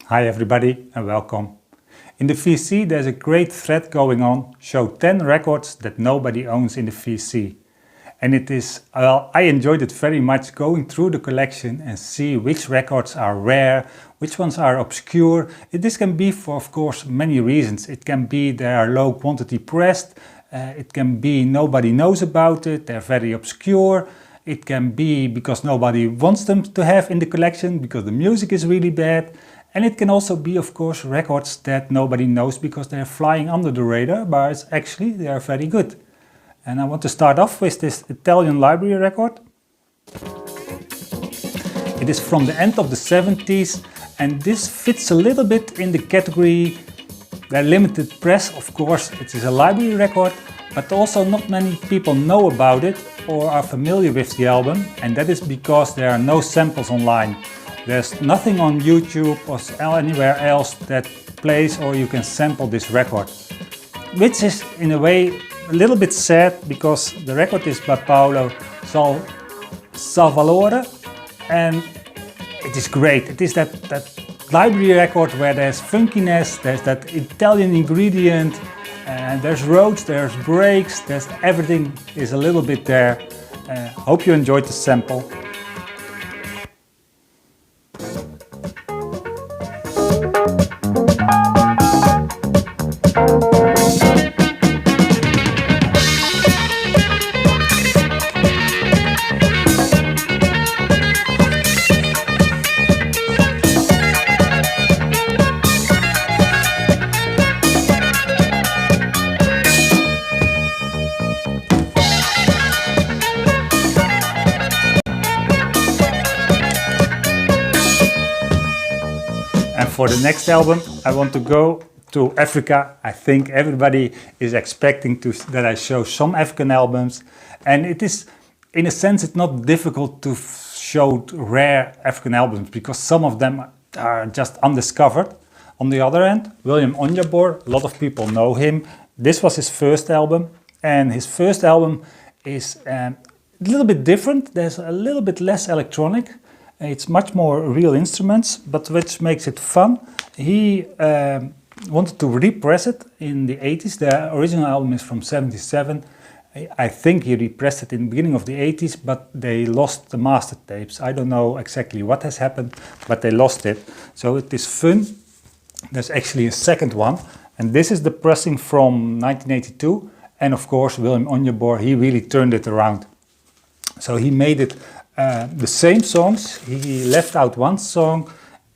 Hi everybody and welcome. In the VC there's a great thread going on, show 10 records that nobody owns in the VC. And it is, well, I enjoyed it very much going through the collection and see which records are rare, which ones are obscure. This can be for, of course, many reasons. It can be they are low quantity pressed, it can be nobody knows about it, they're very obscure. It can be because nobody wants them to have in the collection because the music is really bad. And it can also be, of course, records that nobody knows because they're flying under the radar, but actually they are very good. And I want to start off with this Italian library record. It is from the end of the 70s and this fits a little bit in the category they're limited press. Of course, it is a library record, but also not many people know about it or are familiar with the album, and that is because there are no samples online. There's nothing on YouTube or anywhere else that plays or you can sample this record. Which is in a way a little bit sad because the record is by Paolo Salvatore and it is great. It is that library record where there's funkiness, there's that Italian ingredient, and there's roads, there's breaks, there's everything is a little bit there. Hope you enjoyed the sample. And for the next album, I want to go to Africa. I think everybody is expecting that I show some African albums. And it is, in a sense, it's not difficult to show rare African albums because some of them are just undiscovered. On the other hand, William Onyeabor, a lot of people know him. This was his first album. And his first album is a little bit different. There's a little bit less electronic. It's much more real instruments, but which makes it fun. He wanted to repress it in the 80s. The original album is from 77. I think he repressed it in the beginning of the 80s, but they lost the master tapes. I don't know exactly what has happened, but they lost it. So it is fun. There's actually a second one, and this is the pressing from 1982. And of course, William Onyeabor, he really turned it around. So he made it the same songs. He left out one song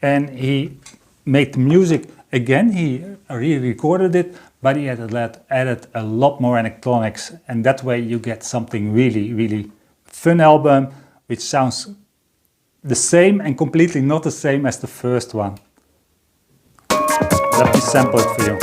and he made the music again. He re-recorded it, but he added a lot more electronics, and that way you get something really fun album which sounds the same and completely not the same as the first one. Let me sample it for you.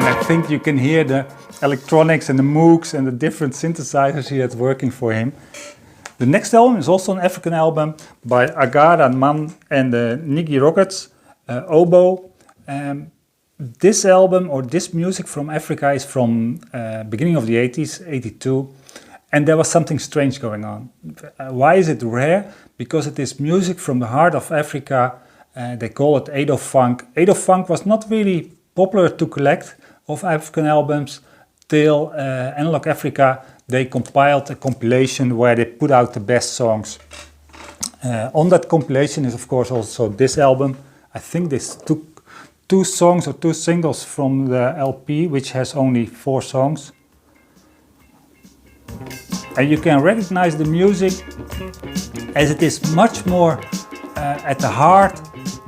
I think you can hear the electronics and the Moogs and the different synthesizers he had working for him. The next album is also an African album by Agara Man and the Nigi Rockets, Oboe. This album or this music from Africa is from beginning of the 80s, 82, and there was something strange going on. Why is it rare? Because it is music from the heart of Africa. They call it Edo-Funk. Edo-Funk was not really popular to collect of African albums till Analog Africa. They compiled a compilation where they put out the best songs. On that compilation is of course also this album. I think they took 2 songs or 2 singles from the LP, which has only 4 songs. And you can recognize the music as it is much more at the heart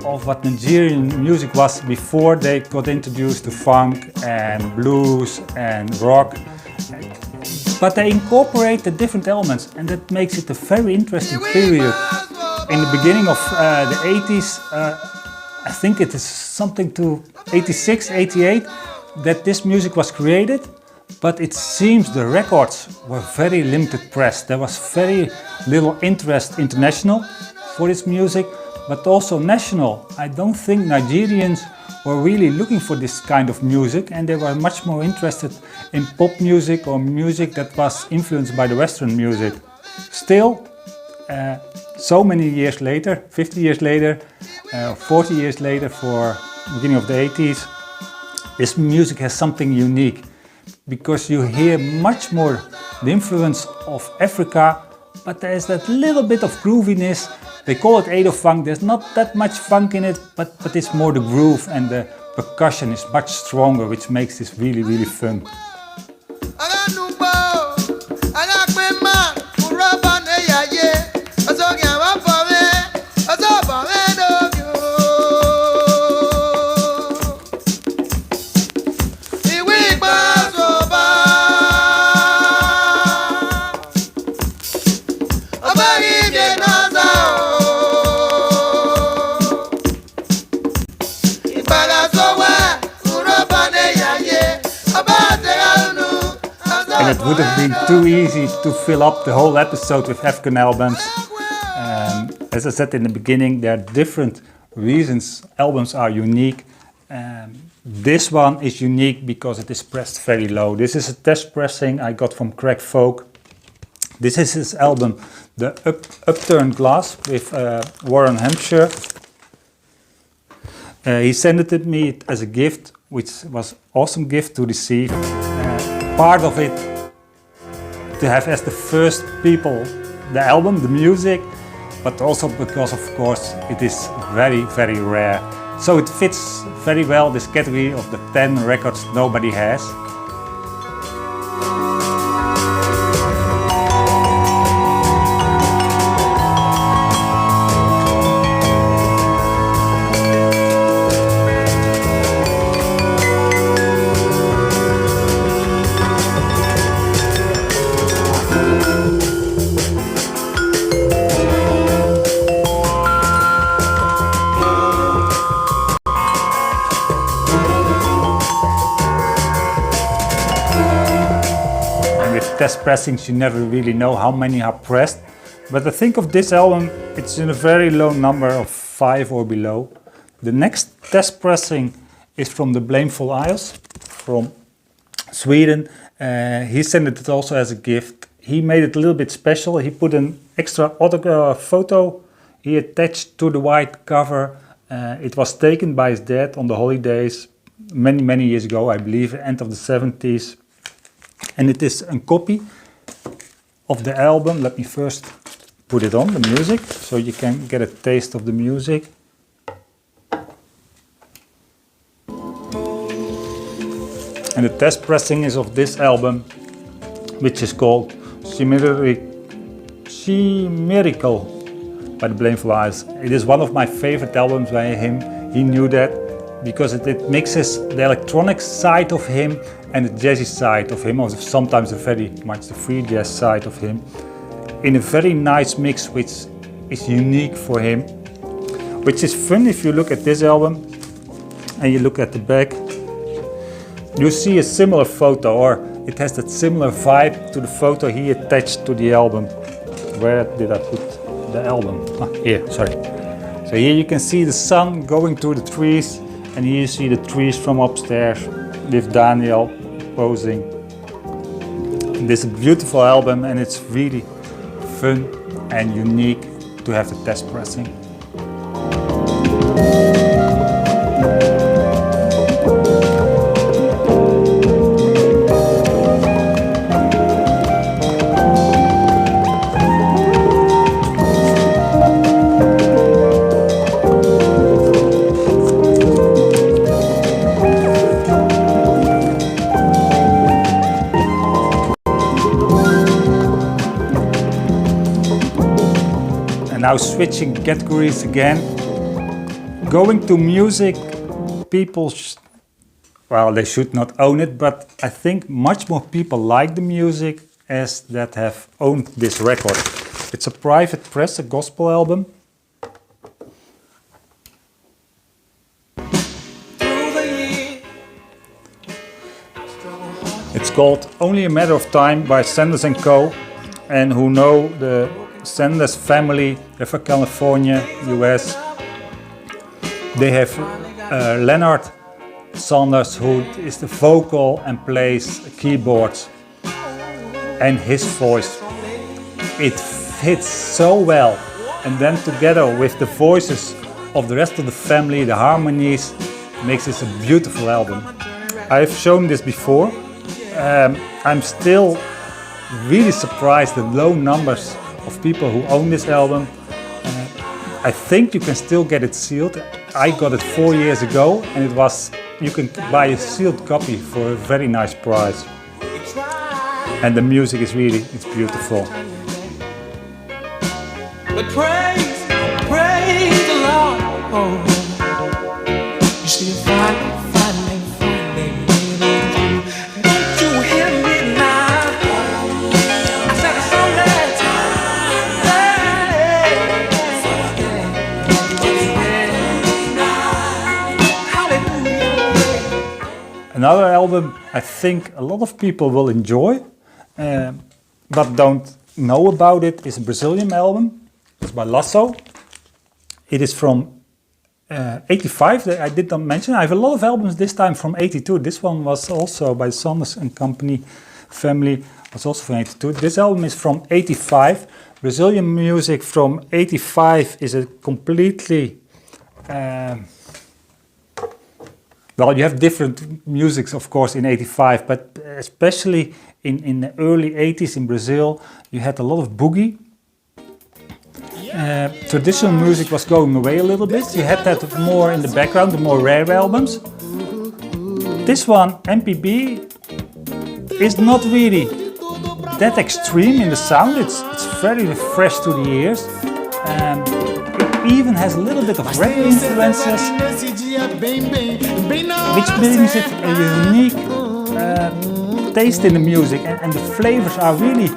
of what Nigerian music was before they got introduced to funk and blues and rock. but they incorporate the different elements, and that makes it a very interesting period. In the beginning of the 80s, I think it is something to 86, 88, that this music was created, but it seems the records were very limited press. There was very little interest international for this music, but also national. I don't think Nigerians were really looking for this kind of music, and they were much more interested in pop music or music that was influenced by the Western music. Still, so many years later, 50 years later, 40 years later, for beginning of the 80s, this music has something unique, because you hear much more the influence of Africa, but there's that little bit of grooviness. They call it Edo-Funk. There's not that much funk in it, but it's more the groove, and the percussion is much stronger, which makes this really, really fun. And it would have been too easy to fill up the whole episode with African albums. As I said in the beginning, there are different reasons albums are unique. This one is unique because it is pressed very low. This is a test pressing I got from Foat. This is his album, The Upturned Glass, with Warren Hampshire. He sent it to me as a gift, which was an awesome gift to receive. Part of it to have as the first people the album, the music, but also because of course it is very, very rare. So it fits very well this category of the 10 records nobody has. Test pressings, you never really know how many are pressed, but I think of this album, it's in a very low number of 5 or below. The next test pressing is from the Blameful from Sweden. He sent it also as a gift. He made it a little bit special. He put an extra autograph photo he attached to the white cover. It was taken by his dad on the holidays many years ago, I believe, end of the 70s. And it is a copy of the album. Let me first put it on, the music, so you can get a taste of the music. And the test pressing is of this album, which is called Chimerical by the Blameful. It is one of my favorite albums by him. He knew that, because it mixes the electronic side of him and the jazzy side of him, or sometimes very much the free jazz side of him, in a very nice mix, which is unique for him. Which is fun if you look at this album and you look at the back. You see a similar photo, or it has that similar vibe to the photo he attached to the album. Where did I put the album? Here, sorry. So here you can see the sun going through the trees, and here you see the trees from upstairs with Daniel posing. This is a beautiful album, and it's really fun and unique to have the test pressing. Now switching categories again, going to music, people, well, they should not own it, but I think much more people like the music as that have owned this record. It's a private press, a gospel album. It's called Only a Matter of Time by Sanders & Co. And who know the Sanders family, they're from California, US. They have Leonard Sanders, who is the vocal and plays keyboards. And his voice, it fits so well. And then together with the voices of the rest of the family, the harmonies, makes this a beautiful album. I've shown this before. I'm still really surprised at low numbers of people who own this album. I think you can still get it sealed. I got it 4 years ago, and you can buy a sealed copy for a very nice price. And the music is it's beautiful. But praise the Lord. Oh, you see, finally. Don't you hear me now? I said it's so nice. Hallelujah. Another album I think a lot of people will enjoy, but don't know about it, is a Brazilian album. It's by Lasso. It is from 85, that I did not mention. I have a lot of albums this time from 82. This one was also by Sanders and Company family, was also from 82. This album is from 85. Brazilian music from 85 is a completely... well, you have different musics, of course, in 85, but especially in the early 80s in Brazil, you had a lot of boogie. Traditional music was going away a little bit. You had that more in the background, the more rare albums. This one, MPB, is not really that extreme in the sound. It's very fresh to the ears. It even has a little bit of reggae influences, which brings it a unique taste in the music, and the flavors are really...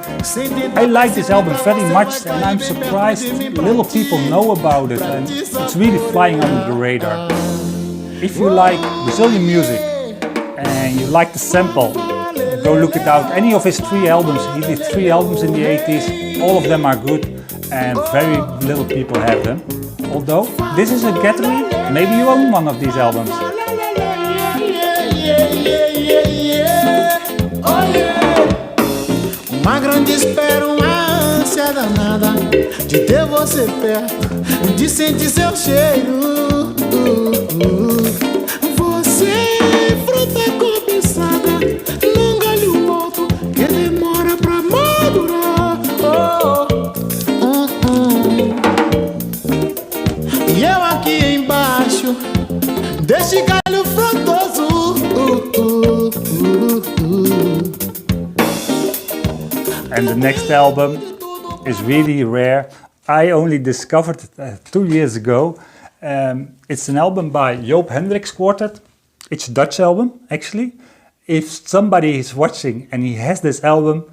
I like this album very much, and I'm surprised little people know about it, and it's really flying under the radar. If you like Brazilian music and you like the sample, go look it out. Any of his 3 albums, he did 3 albums in the 80s, all of them are good, and very little people have them. Although, this is a gallery, maybe you own one of these albums. Uma grande espera, uma ânsia danada de ter você perto, de sentir seu cheiro. Você, fruta cobiçada, num galho alto que demora pra madurar. E eu aqui embaixo deste galho frondoso. And the next album is really rare. I only discovered it 2 years ago. It's an album by Joop Hendricks Quartet. It's a Dutch album, actually. If somebody is watching and he has this album,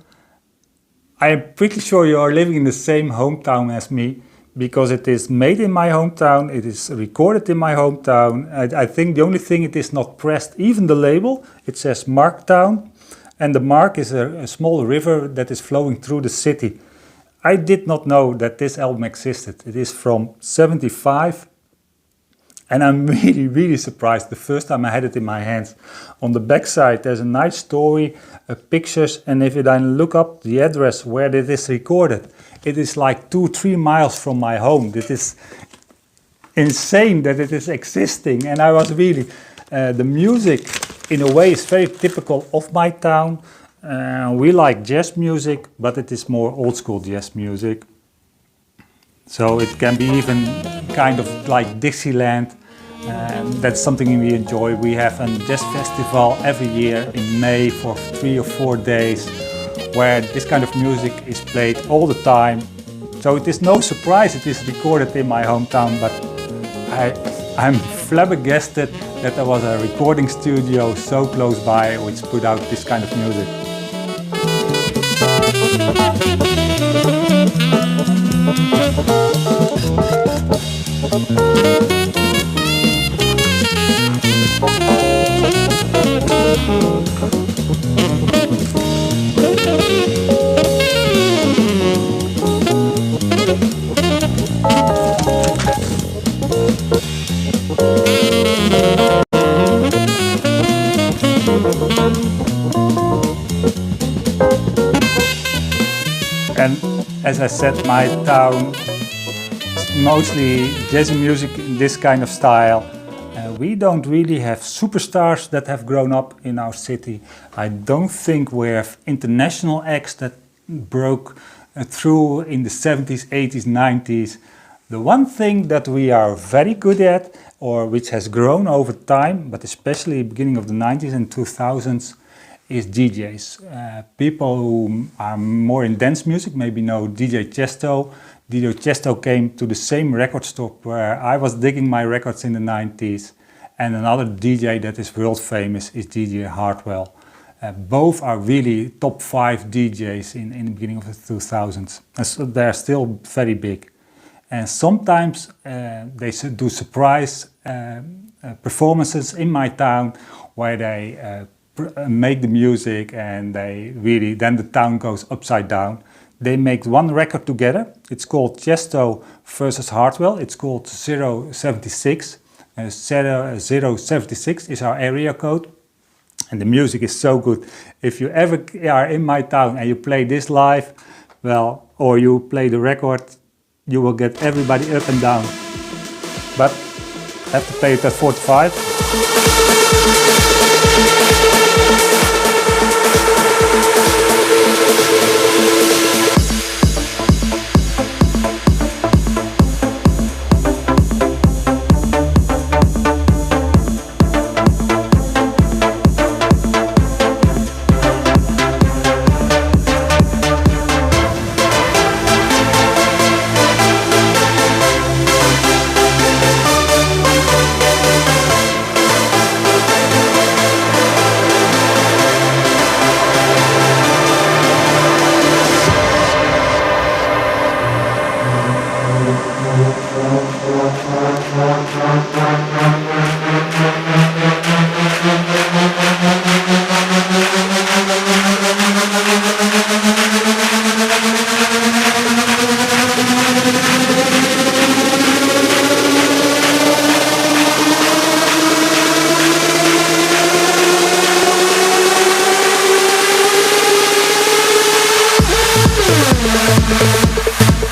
I am pretty sure you are living in the same hometown as me, because it is made in my hometown, it is recorded in my hometown. I think the only thing it is not pressed, even the label, it says Marktown. And the Mark is a small river that is flowing through the city. I did not know that this album existed. It is from 75. And I'm really surprised the first time I had it in my hands. On the back side there's a nice story, pictures, and if you then look up the address where it is recorded, it is like 2-3 miles from my home. It is insane that it is existing, and I was really... the music in a way is very typical of my town. We like jazz music, but it is more old school jazz music. So it can be even kind of like Dixieland. That's something we enjoy. We have a jazz festival every year in May for 3 or 4 days, where this kind of music is played all the time. So it is no surprise it is recorded in my hometown, but I'm flabbergasted that there was a recording studio so close by which put out this kind of music. And as I said, my town is mostly jazz music in this kind of style. We don't really have superstars that have grown up in our city. I don't think we have international acts that broke through in the 70s, 80s, 90s. The one thing that we are very good at, or which has grown over time, but especially beginning of the 90s and 2000s, is DJs. People who are more in dance music maybe know DJ Chesto. DJ Chesto came to the same record store where I was digging my records in the 90s. And another DJ that is world famous is DJ Hardwell. Both are really top 5 DJs in the beginning of the 2000s. And so they're still very big. And sometimes they do surprise performances in my town where they make the music and then the town goes upside down. They make one record together. It's called Chesto versus Hardwell. It's called 076. 076 is our area code. And the music is so good. If you ever are in my town and you play this live, well, or you play the record, you will get everybody up and down. But I have to play it at 45.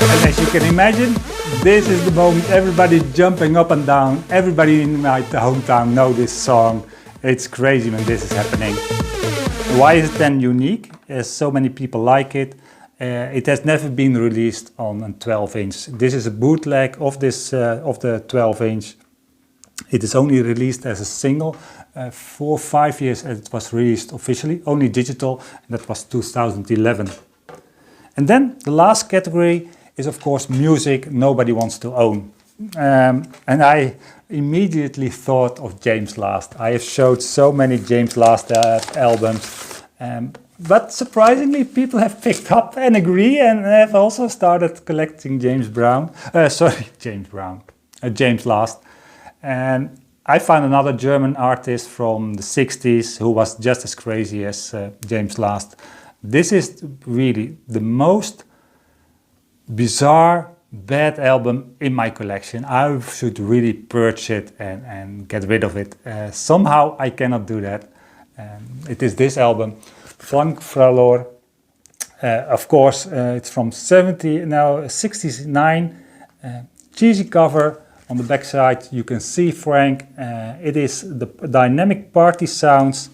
And as you can imagine, this is the moment everybody jumping up and down. Everybody in my hometown knows this song. It's crazy when this is happening. Why is it then unique? As so many people like it. It has never been released on a 12-inch. This is a bootleg of the 12-inch. It is only released as a single. 4 or 5 years it was released officially, only digital, and that was 2011. And then the last category is of course music nobody wants to own. And I immediately thought of James Last. I have showed so many James Last albums, but surprisingly people have picked up and agree and have also started collecting James Last. And I found another German artist from the 60s who was just as crazy as James Last. This is really the most bizarre, bad album in my collection. I should really purge it and get rid of it. Somehow I cannot do that. It is this album, Funk Fralor. Of course, it's from 69. Cheesy cover. On the back side you can see Frank. It is the dynamic party sounds.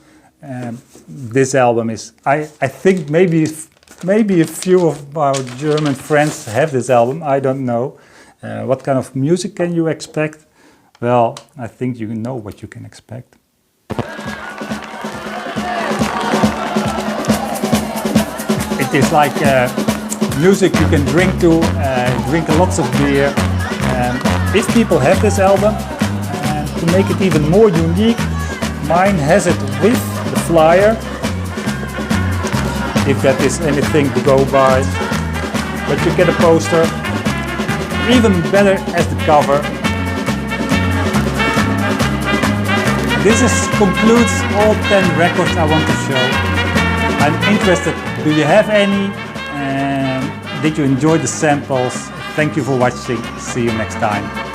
This album is, I think maybe a few of our German friends have this album, I don't know. What kind of music can you expect? Well, I think you know what you can expect. It is like music you can drink to, drink lots of beer. If people have this album, to make it even more unique, mine has it with the flyer. if that is anything to go by. But you get a poster, even better as the cover. This concludes all 10 records I want to show. I'm interested, do you have any? Did you enjoy the samples? Thank you for watching, see you next time.